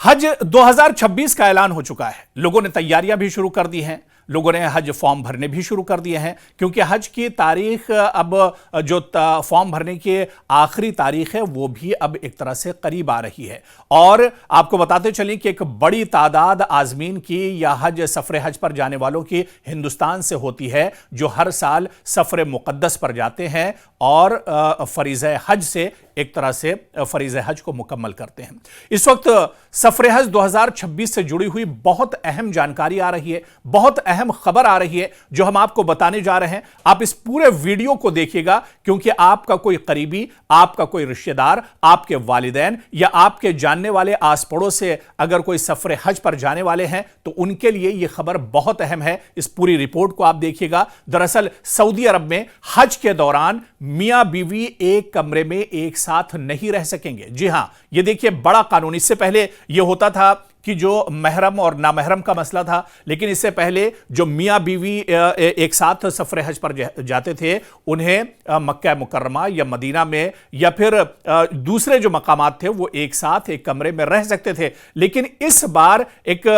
हज 2026 का ऐलान हो चुका है। लोगों ने तैयारियां भी शुरू कर दी हैं। लोगों ने हज फॉर्म भरने भी शुरू कर दिए हैं, क्योंकि हज की तारीख अब जो फॉर्म भरने की आखिरी तारीख है वो भी अब एक तरह से करीब आ रही है। और आपको बताते चलें कि एक बड़ी तादाद आजमीन की या हज सफर हज पर जाने वालों की हिंदुस्तान से होती है, जो हर साल सफर मुकद्दस पर जाते हैं और फरीज़े हज से एक तरह से फरीज़े हज को मुकम्मल करते हैं। इस वक्त सफर हज 2026 से जुड़ी हुई बहुत अहम जानकारी आ रही है, बहुत अहम खबर आ रही है, जो हम आपको बताने जा रहे हैं। आप इस पूरे वीडियो को देखिएगा, क्योंकि आपका कोई करीबी, आपका कोई रिश्तेदार, आपके वालिदैन या आपके जानने वाले आस पड़ोस से अगर कोई सफर हज पर जाने वाले हैं तो उनके लिए यह खबर बहुत अहम है। इस पूरी रिपोर्ट को आप देखिएगा। दरअसल सऊदी अरब में हज के दौरान मियां बीवी एक कमरे में एक साथ नहीं रह सकेंगे। जी हां, यह देखिए बड़ा कानून। इससे पहले यह होता था कि जो महरम और नामहरम का मसला था, लेकिन इससे पहले जो मियां बीवी एक साथ सफर हज पर जाते थे उन्हें मक्का मुकर्रमा या मदीना में या फिर दूसरे जो मकामात थे वो एक साथ एक कमरे में रह सकते थे। लेकिन इस बार एक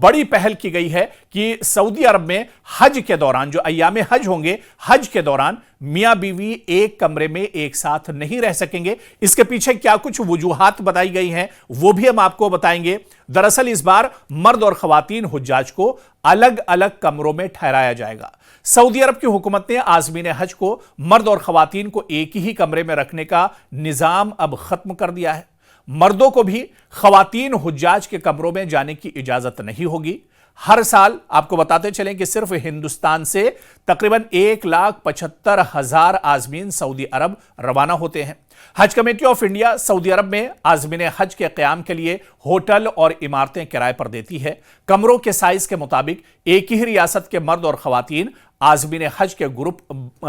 बड़ी पहल की गई है कि सऊदी अरब में हज के दौरान, जो अय्याम हज होंगे, हज के दौरान मियां बीवी एक कमरे में एक साथ नहीं रह सकेंगे। इसके पीछे क्या कुछ वजूहात बताई गई हैं वो भी हम आपको बताएंगे। दरअसल इस बार मर्द और खवातीन हुज्जाज को अलग अलग कमरों में ठहराया जाएगा। सऊदी अरब की हुकूमत ने आज़मीन हज को मर्द और खवातीन को एक ही कमरे में रखने का निजाम अब खत्म कर दिया है। मर्दों को भी खवातीन हुज्जाज के कमरों में जाने की इजाजत नहीं होगी। हर साल आपको बताते चलें कि सिर्फ हिंदुस्तान से तकरीबन 1,75,000 आजमीन सऊदी अरब रवाना होते हैं। हज कमेटी ऑफ इंडिया सऊदी अरब में आजमीन हज के क़याम के लिए होटल और इमारतें किराए पर देती है। कमरों के साइज के मुताबिक एक ही रियासत के मर्द और खवातीन आजमीन हज के ग्रुप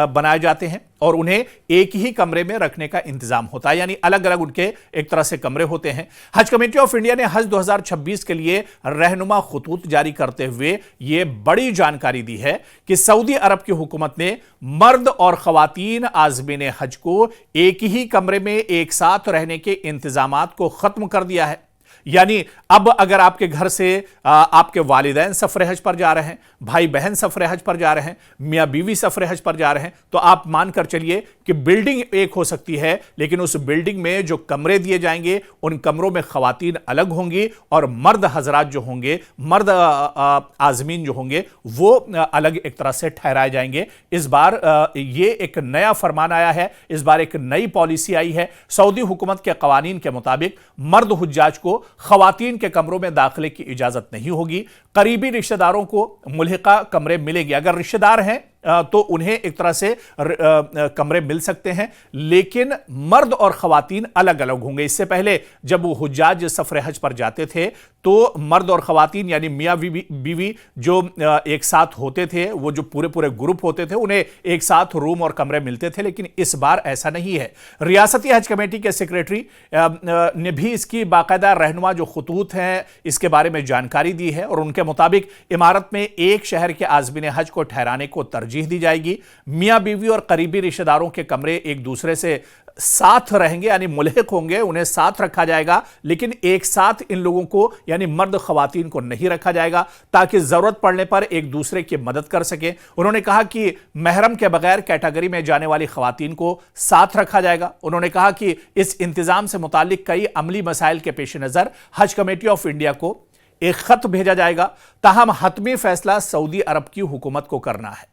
बनाए जाते हैं और उन्हें एक ही कमरे में रखने का इंतजाम होता है, यानी अलग अलग उनके एक तरह से कमरे होते हैं। हज कमेटी ऑफ इंडिया ने हज 2026 के लिए रहनुमा खुतूत जारी करते हुए यह बड़ी जानकारी दी है कि सऊदी अरब की हुकूमत ने मर्द और खवातीन आजमीन हज को एक ही कमरे में एक साथ रहने के इंतजामात को खत्म कर दिया है। यानी अब अगर आपके घर से आपके वालिदैन सफर हज पर जा रहे हैं, भाई बहन सफर हज पर जा रहे हैं, मियां बीवी सफर हज पर जा रहे हैं, तो आप मानकर चलिए कि बिल्डिंग एक हो सकती है, लेकिन उस बिल्डिंग में जो कमरे दिए जाएंगे उन कमरों में खवातीन अलग होंगी और मर्द हजरात जो होंगे, मर्द आजमीन जो होंगे वो अलग एक तरह से ठहराए जाएंगे। इस बार ये एक नया फरमान आया है, इस बार एक नई पॉलिसी आई है। सऊदी हुकूमत के कवानीन के मुताबिक मर्द हुज्जाज को खवातीन के कमरों में दाखिले की इजाजत नहीं होगी। करीबी रिश्तेदारों को मुल्हिका कमरे मिलेंगे। अगर रिश्तेदार हैं तो उन्हें एक तरह से कमरे मिल सकते हैं, लेकिन मर्द और खवातीन अलग अलग होंगे। इससे पहले जब वो हुज्जाज सफर हज पर जाते थे तो मर्द और खवातीन यानी मियां बीवी जो एक साथ होते थे, वो जो पूरे पूरे ग्रुप होते थे, उन्हें एक साथ रूम और कमरे मिलते थे। लेकिन इस बार ऐसा नहीं है। रियासती हज कमेटी के सेक्रेटरी ने भी इसकी बाकायदा रहनुमा जो खुतूत हैं इसके बारे में जानकारी दी है और उनके मुताबिक इमारत में एक शहर के आज़मीन हज को ठहराने को तरजीह दी जाएगी। मियां बीवी और करीबी रिश्तेदारों के कमरे एक दूसरे से साथ रहेंगे, यानी मुल्हिक होंगे, उन्हें साथ रखा जाएगा, लेकिन एक साथ इन लोगों को यानी मर्द खवातीन को नहीं रखा जाएगा, ताकि जरूरत पड़ने पर एक दूसरे की मदद कर सके। उन्होंने कहा कि महरम के बगैर कैटेगरी में जाने वाली खवातीन को साथ रखा जाएगा। उन्होंने कहा कि इस इंतजाम से मुतालिक कई अमली मसाइल के पेश नजर हज कमेटी ऑफ इंडिया को एक खत भेजा जाएगा, ताहम हतमी फैसला सऊदी अरब की हुकूमत को करना है।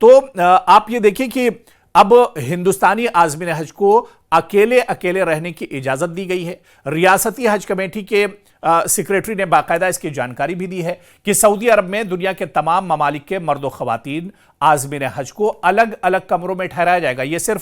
तो आप ये देखिए कि अब हिंदुस्तानी आज़मीन हज को अकेले अकेले रहने की इजाजत दी गई है। रियासती हज कमेटी के सेक्रेटरी ने बाकायदा इसकी जानकारी भी दी है कि सऊदी अरब में दुनिया के तमाम ममालिक के मर्द व खवातीन आज़मीन हज को अलग अलग कमरों में ठहराया जाएगा। यह सिर्फ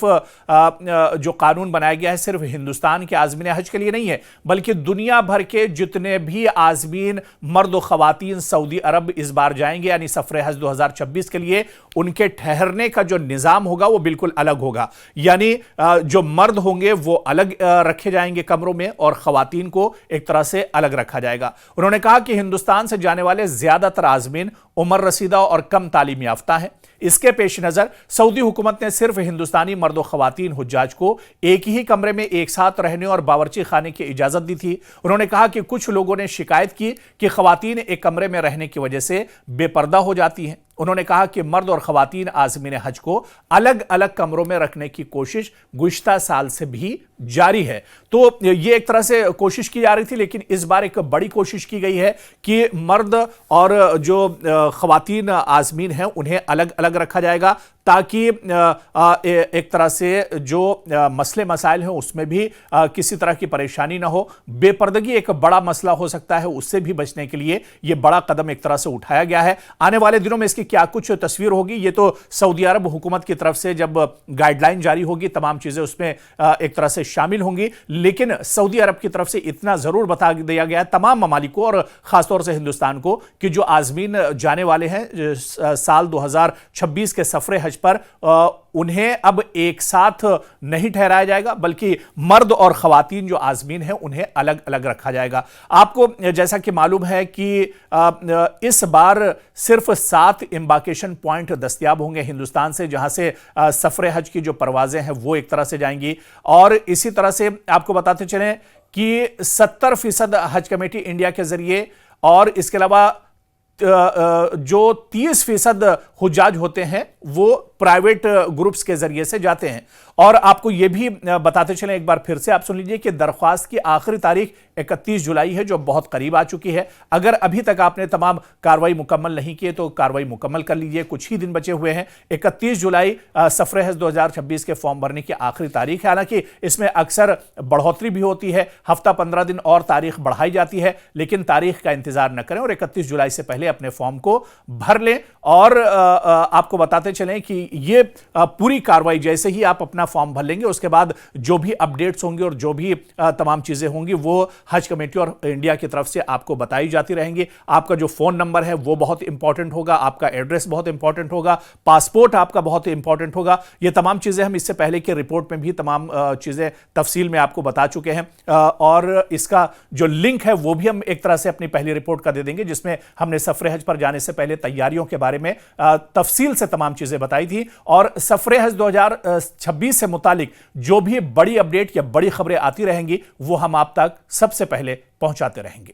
जो कानून बनाया गया है सिर्फ हिंदुस्तान के आज़मीन हज के लिए नहीं है, बल्कि दुनिया भर के जितने भी आज़मीन मर्द व खवातीन सऊदी अरब इस बार जाएंगे, यानी सफर हज 2026 के लिए, उनके ठहरने का जो निज़ाम होगा वो बिल्कुल अलग होगा। यानी जो मर्द होंगे वो अलग रखे जाएंगे कमरों में और खवातीन को एक तरह से अलग रखा जाएगा। उन्होंने कहा कि हिंदुस्तान से जाने वाले ज्यादातर आज़मीन उम्र रसीदा और कम तालीम याफ्ता हैं। इसके पेश नजर सऊदी हुकूमत ने सिर्फ हिंदुस्तानी मर्द और खवातीन हुज्जाज को एक ही कमरे में एक साथ रहने और बावर्ची खाने की इजाजत दी थी। उन्होंने कहा कि कुछ लोगों ने शिकायत की कि खवातीन एक कमरे में रहने की वजह से बेपर्दा हो जाती हैं। उन्होंने कहा कि मर्द और खवातीन आज़मीन हज को अलग अलग कमरों में रखने की कोशिश गुज़िश्ता साल से भी जारी है। तो ये एक तरह से कोशिश की जा रही थी, लेकिन इस बार एक बड़ी कोशिश की गई है कि मर्द और जो खवातीन आज़मीन हैं उन्हें अलग अलग रखा जाएगा, ताकि एक तरह से जो मसले मसाइल हैं उसमें भी किसी तरह की परेशानी ना हो। बेपर्दगी एक बड़ा मसला हो सकता है, उससे भी बचने के लिए यह बड़ा कदम एक तरह से उठाया गया है। आने वाले दिनों में इसकी क्या कुछ तस्वीर होगी, ये तो सऊदी अरब हुकूमत की तरफ से जब गाइडलाइन जारी होगी तमाम चीजें उसमें एक तरह से शामिल होंगी। लेकिन सऊदी अरब की तरफ से इतना जरूर बता दिया गया है तमाम ममालिक को और खासतौर से हिंदुस्तान को कि जो आज़मीन जाने वाले हैं साल 2026 के सफरे हज पर, उन्हें अब एक साथ नहीं ठहराया जाएगा, बल्कि मर्द और खवातीन जो आज़मीन हैं उन्हें अलग अलग रखा जाएगा। आपको जैसा कि मालूम है कि इस बार सिर्फ 7 एम्बार्केशन पॉइंट दस्तयाब होंगे हिंदुस्तान से, जहां से सफरे हज की जो परवाजें हैं वो एक तरह से जाएंगी। और इसी तरह से आपको बताते चलें कि 70% हज कमेटी इंडिया के जरिए और इसके अलावा जो 30% हुज्जाज होते हैं वो प्राइवेट ग्रुप्स के जरिए से जाते हैं। और आपको यह भी बताते चलें, एक बार फिर से आप सुन लीजिए कि दरख्वास्त की आखिरी तारीख 31 जुलाई है, जो बहुत करीब आ चुकी है। अगर अभी तक आपने तमाम कार्रवाई मुकम्मल नहीं की तो कार्रवाई मुकम्मल कर लीजिए, कुछ ही दिन बचे हुए हैं। 31 जुलाई सफरे हज 2026 के फॉर्म भरने की आखिरी तारीख है। हालांकि इसमें अक्सर बढ़ोतरी भी होती है, हफ्ता 15 दिन और तारीख बढ़ाई जाती है, लेकिन तारीख का इंतजार न करें और 31 जुलाई से पहले अपने फॉर्म को भर लें। और आपको बताते चलें कि ये पूरी कार्रवाई जैसे ही आप अपना फॉर्म भर लेंगे उसके बाद जो भी अपडेट्स होंगे और जो भी तमाम चीजें होंगी वो हज कमेटी और इंडिया की तरफ से आपको बताई जाती रहेंगी। आपका जो फोन नंबर है वो बहुत इंपॉर्टेंट होगा, आपका एड्रेस बहुत इंपॉर्टेंट होगा, पासपोर्ट आपका बहुत इंपॉर्टेंट होगा। ये तमाम चीजें हम इससे पहले की रिपोर्ट में भी तमाम चीजें तफसील में आपको बता चुके हैं और इसका जो लिंक है वो भी हम एक तरह से अपनी पहली रिपोर्ट का दे देंगे, जिसमें हमने सफरे हज पर जाने से पहले तैयारियों के बारे में तफसील से तमाम चीजें बताई थी। और सफरे हज 2026 से मुतालिक जो भी बड़ी अपडेट या बड़ी खबरें आती रहेंगी वो हम आप तक सबसे पहले पहुंचाते रहेंगे।